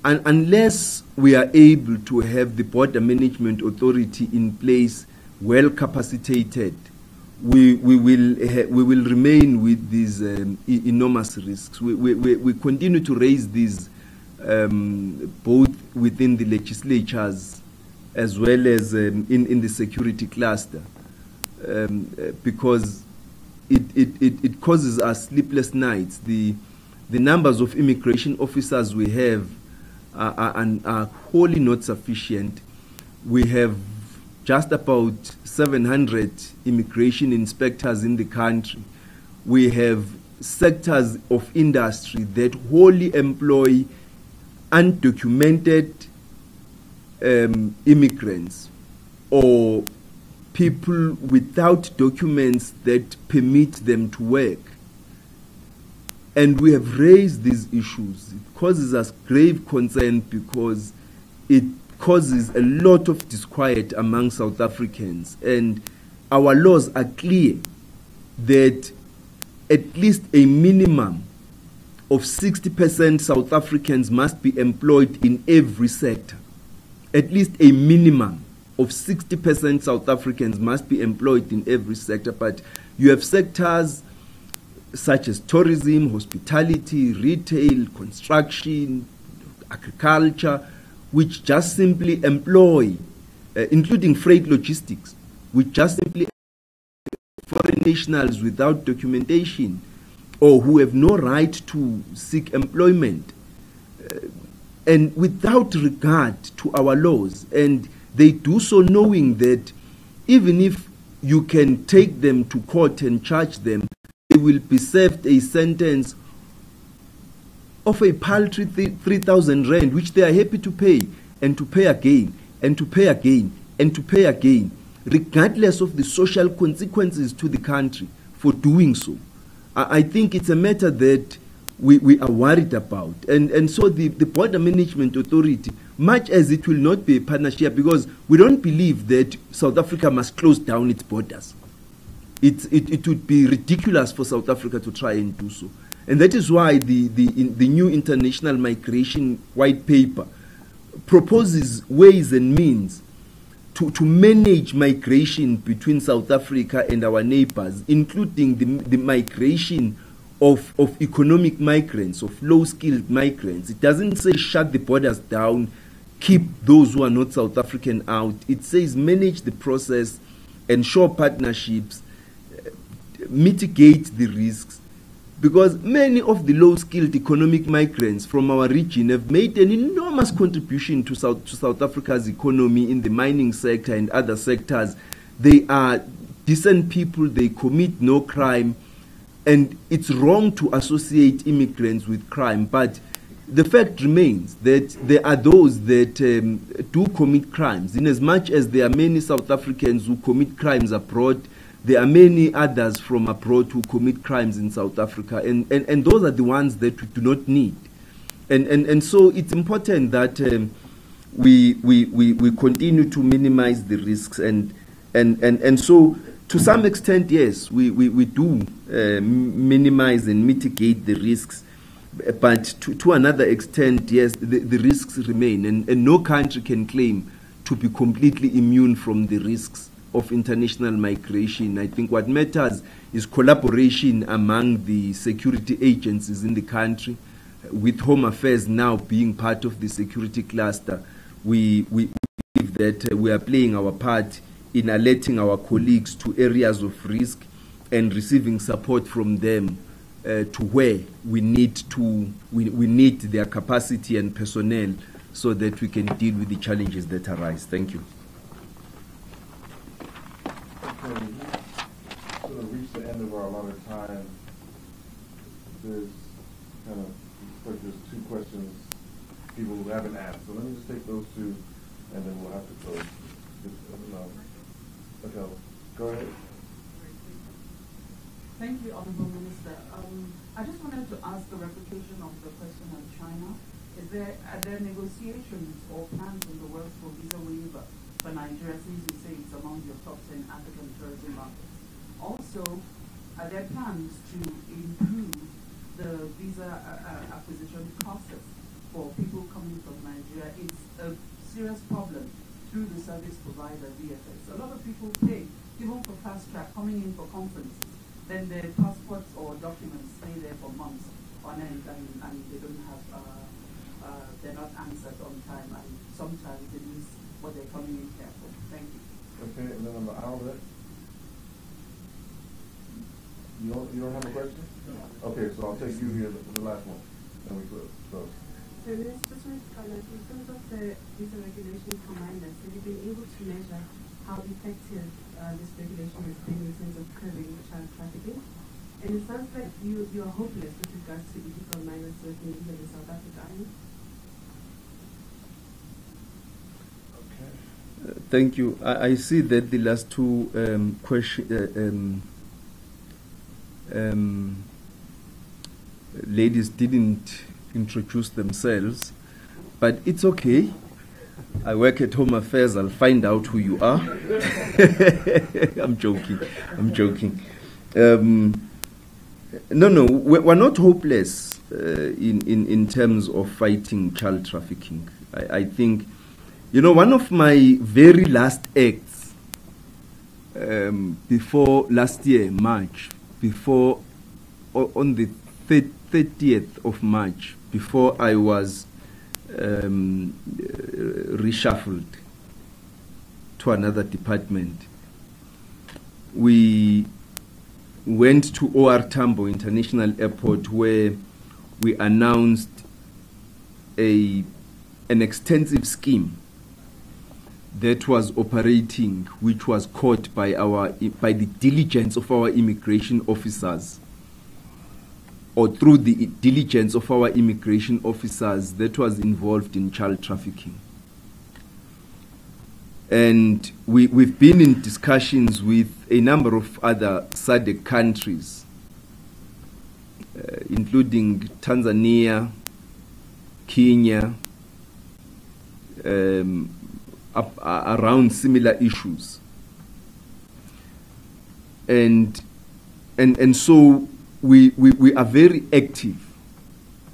and unless we are able to have the Border Management Authority in place, well capacitated, we will remain with these enormous risks. We continue to raise these both within the legislatures as well as in the security cluster, because it causes us sleepless nights. The numbers of immigration officers we have are wholly not sufficient. We have just about 700 immigration inspectors in the country. We have sectors of industry that wholly employ undocumented immigrants or people without documents that permit them to work. And we have raised these issues. It causes us grave concern because it causes a lot of disquiet among South Africans. And our laws are clear that at least a minimum of 60% South Africans must be employed in every sector. At least a minimum of 60% South Africans must be employed in every sector. But you have sectors such as tourism, hospitality, retail, construction, agriculture, which just simply employ, including freight logistics, which just simply foreign nationals without documentation or who have no right to seek employment, and without regard to our laws. And they do so knowing that even if you can take them to court and charge them, they will be served a sentence of a paltry 3,000 rand, which they are happy to pay, and to pay again, and to pay again, and to pay again, regardless of the social consequences to the country for doing so. I think it's a matter that we are worried about. And so the Border Management Authority, much as it will not be a panacea, because we don't believe that South Africa must close down its borders. It would be ridiculous for South Africa to try and do so. And that is why the new International Migration White Paper proposes ways and means to manage migration between South Africa and our neighbors, including the migration of economic migrants, of low-skilled migrants. It doesn't say shut the borders down, keep those who are not South African out. It says manage the process, ensure partnerships, mitigate the risks, because many of the low-skilled economic migrants from our region have made an enormous contribution to South Africa's economy in the mining sector and other sectors. They are decent people, they commit no crime, and it's wrong to associate immigrants with crime. But the fact remains that there are those that do commit crimes. In as much as there are many South Africans who commit crimes abroad, there are many others from abroad who commit crimes in South Africa, and those are the ones that we do not need. And so it's important that we continue to minimize the risks, and so to some extent, yes, we do minimize and mitigate the risks. But to another extent, yes, the risks remain, and no country can claim to be completely immune from the risks of international migration. I think what matters is collaboration among the security agencies in the country. With Home Affairs now being part of the security cluster, we believe that we are playing our part in alerting our colleagues to areas of risk and receiving support from them to where we need their capacity and personnel so that we can deal with the challenges that arise. Thank you. Okay, we sort of reached the end of our allotted time. There's two questions people who haven't asked. So let me just take those two, and then we'll have to close. Okay, go ahead. Thank you, Honourable Minister. I just wanted to ask the replication of the question on China. Are there negotiations or plans in the works for visa waiver for Nigeria, since you say it's among your top 10 African tourism markets? Also, are there plans to improve the visa acquisition process for people coming from Nigeria? It's a serious problem through the service provider, VFS. A lot of people pay, even for fast track, coming in for conferences. Then their passports or documents stay there for months on end, and they don't have, they're not answered on time, and sometimes they miss what they're coming in here for. Thank you. Okay, and then on the outlet, you don't have a question? No. Okay, so I'll take you here, the last one, and we close. So Minister, just wanted to comment, in terms of the visa regulation for minors, have you been able to measure how effective this regulation has been in terms of curbing child trafficking? And it sounds like you are hopeless with regards to illegal minors working here in South Africa. Okay. Thank you. I see that the last two ladies didn't introduce themselves, but it's okay. I work at Home Affairs. I'll find out who you are. I'm joking. No, we're not hopeless in terms of fighting child trafficking. I think, one of my very last acts before last year, March, on the 30th of March, before I was reshuffled to another department, we went to OR Tambo International Airport, where we announced an extensive scheme that was operating, which was caught by the diligence of our immigration officers, or through the diligence of our immigration officers, that was involved in child trafficking. And we've been in discussions with a number of other SADC countries, including Tanzania, Kenya, around similar issues. And so we are very active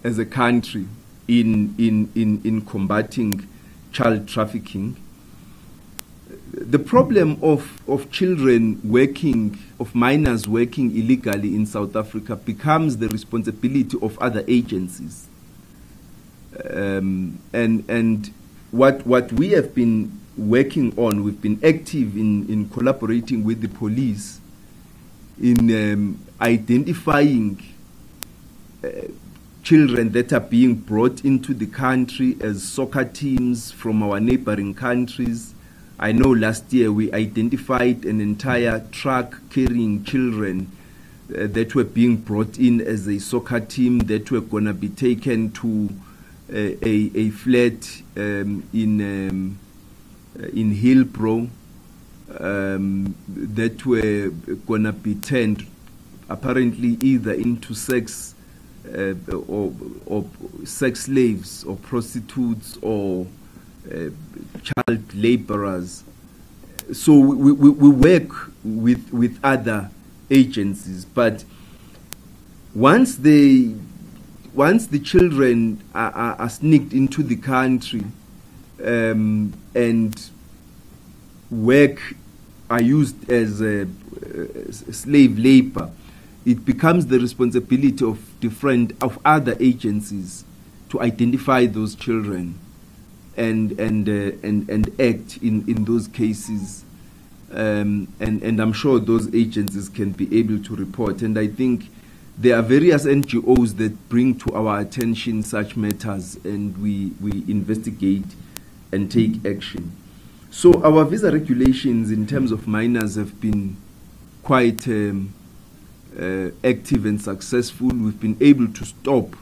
as a country in combating child trafficking. The problem of children working, of minors working illegally in South Africa, becomes the responsibility of other agencies. And what we have been working on, we've been active in collaborating with the police in identifying children that are being brought into the country as soccer teams from our neighboring countries. I know last year we identified an entire truck carrying children that were being brought in as a soccer team that were going to be taken to a flat in Hillbrow, that were going to be turned apparently either into sex or sex slaves or prostitutes or child laborers. So we work with other agencies, but once they once the children are sneaked into the country and work are used as slave labor, it becomes the responsibility of other agencies to identify those children and act in those cases. And I'm sure those agencies can be able to report. And I think there are various NGOs that bring to our attention such matters, and we investigate and take action. So our visa regulations in terms of minors have been quite active and successful. We've been able to stop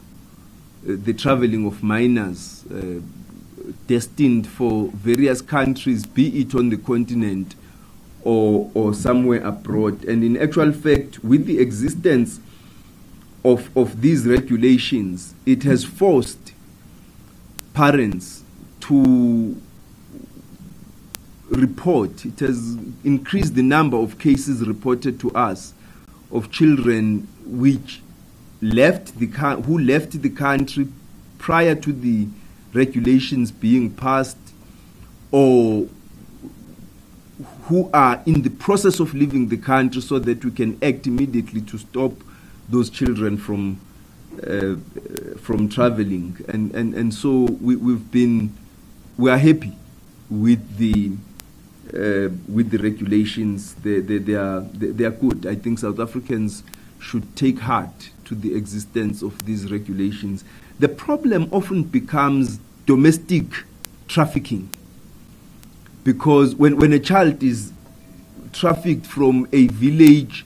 the traveling of minors destined for various countries, be it on the continent or somewhere abroad. And in actual fact, with the existence of these regulations, it has forced parents to report. It has increased the number of cases reported to us of children which who left the country prior to the regulations being passed, or who are in the process of leaving the country, so that we can act immediately to stop those children from traveling. And so we are happy with the regulations. They are good. I think South Africans should take heart to the existence of these regulations. The problem often becomes domestic trafficking, because when a child is trafficked from a village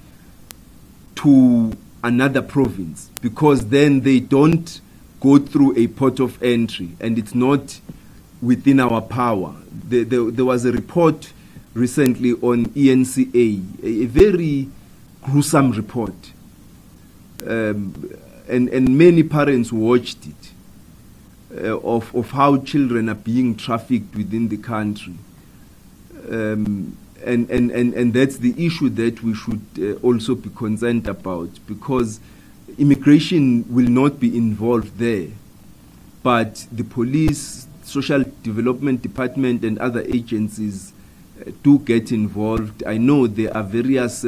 to another province, because then they don't go through a port of entry and it's not within our power. There was a report recently on ENCA, a very gruesome report, and many parents watched it, of how children are being trafficked within the country. And that's the issue that we should also be concerned about, because immigration will not be involved there, but the police, social development department and other agencies do get involved. I know there are various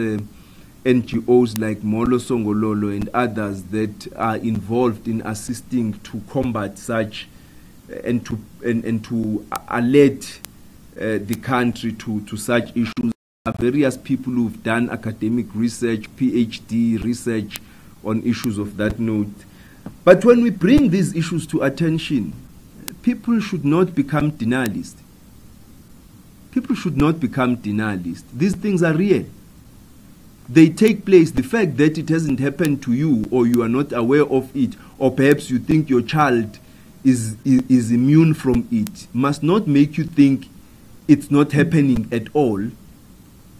NGOs like Molo Songololo and others that are involved in assisting to combat such and to alert the country to such issues. There are various people who've done academic research, PhD research on issues of that note. But when we bring these issues to attention, people should not become denialists. People should not become denialists. These things are real. They take place. The fact that it hasn't happened to you, or you are not aware of it, or perhaps you think your child is immune from it, must not make you think it's not happening at all,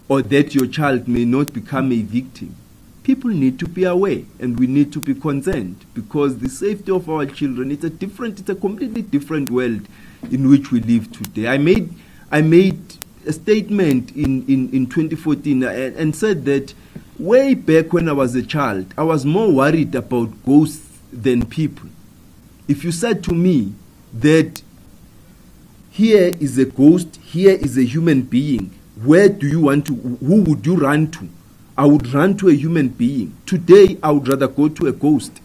or that your child may not become a victim. People need to be aware, and we need to be concerned, because the safety of our children is it's a completely different world in which we live today. I made a statement in 2014 and said that way back when I was a child, I was more worried about ghosts than people. If you said to me that here is a ghost, here is a human being, where do you want to, who would you run to? I would run to a human being. Today, I would rather go to a ghost,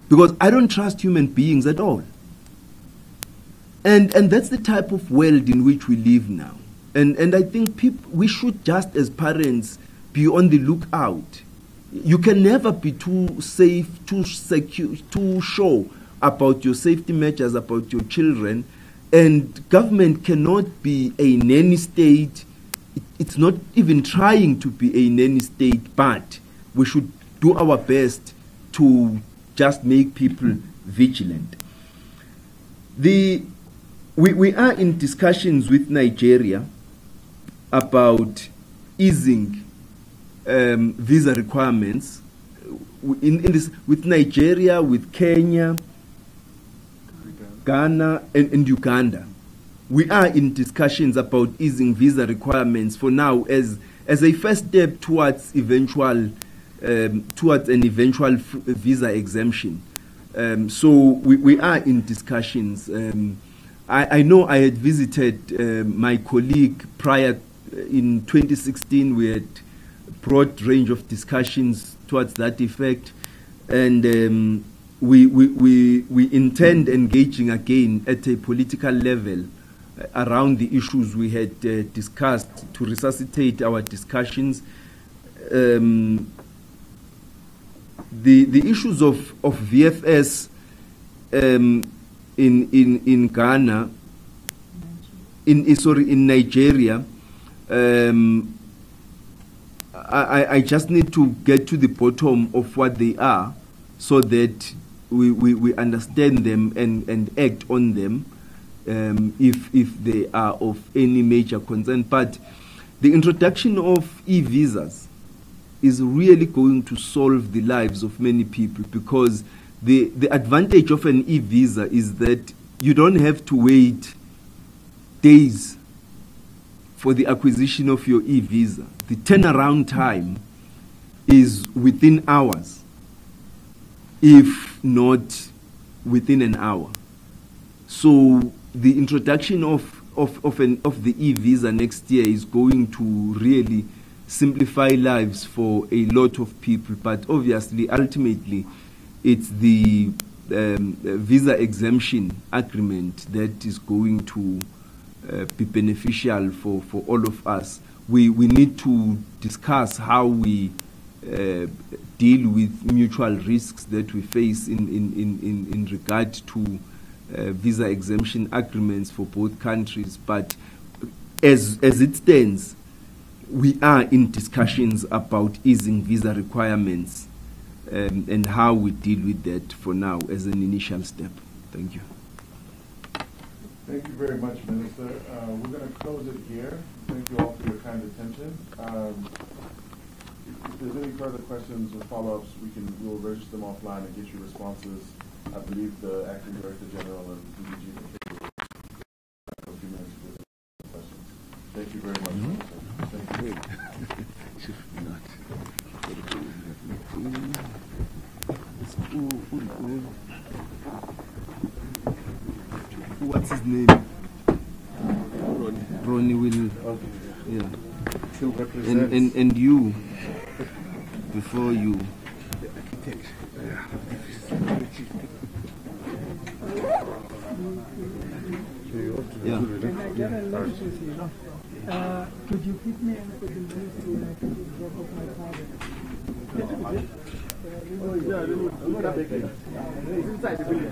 because I don't trust human beings at all. And that's the type of world in which we live now. And I think we should just, as parents, be on the lookout. You can never be too safe, too secure, too sure about your safety measures, about your children. And government cannot be a nanny state. It's not even trying to be a nanny state, but we should do our best to just make people vigilant. We are in discussions with Nigeria about easing visa requirements with Nigeria, with Kenya, Ghana, and Uganda. We are in discussions about easing visa requirements for now as a first step towards an eventual visa exemption. So we are in discussions. I know I had visited my colleague prior in 2016. We had a broad range of discussions towards that effect, and we intend engaging again at a political level around the issues we had discussed to resuscitate our discussions. The issues of VFS in Ghana, in Nigeria, I just need to get to the bottom of what they are so that we understand them and act on them if they are of any major concern. But the introduction of e-visas is really going to solve the lives of many people, because the advantage of an e-visa is that you don't have to wait days for the acquisition of your e-visa. The turnaround time is within hours, if not within an hour. So the introduction of the e-visa next year is going to really simplify lives for a lot of people. But obviously, ultimately, it's the visa exemption agreement that is going to be beneficial for all of us. We need to discuss how we deal with mutual risks that we face in regard to visa exemption agreements for both countries. But as it stands, we are in discussions about easing visa requirements and how we deal with that for now as an initial step. Thank you. Thank you very much, Minister. We're going to close it here. Thank you all for your kind attention. If there's any further questions or follow-ups, we'll register them offline and get you responses. I believe the Acting Director General and DDG will have a few minutes to get the questions. Thank you very much. Thank you. What's his name? Ronnie will. Okay. Yeah. He'll represent. And you, before you. Yeah. Could you keep me and put the news to drop off my father? Oh, yeah, I'm going to take it. It's inside the building.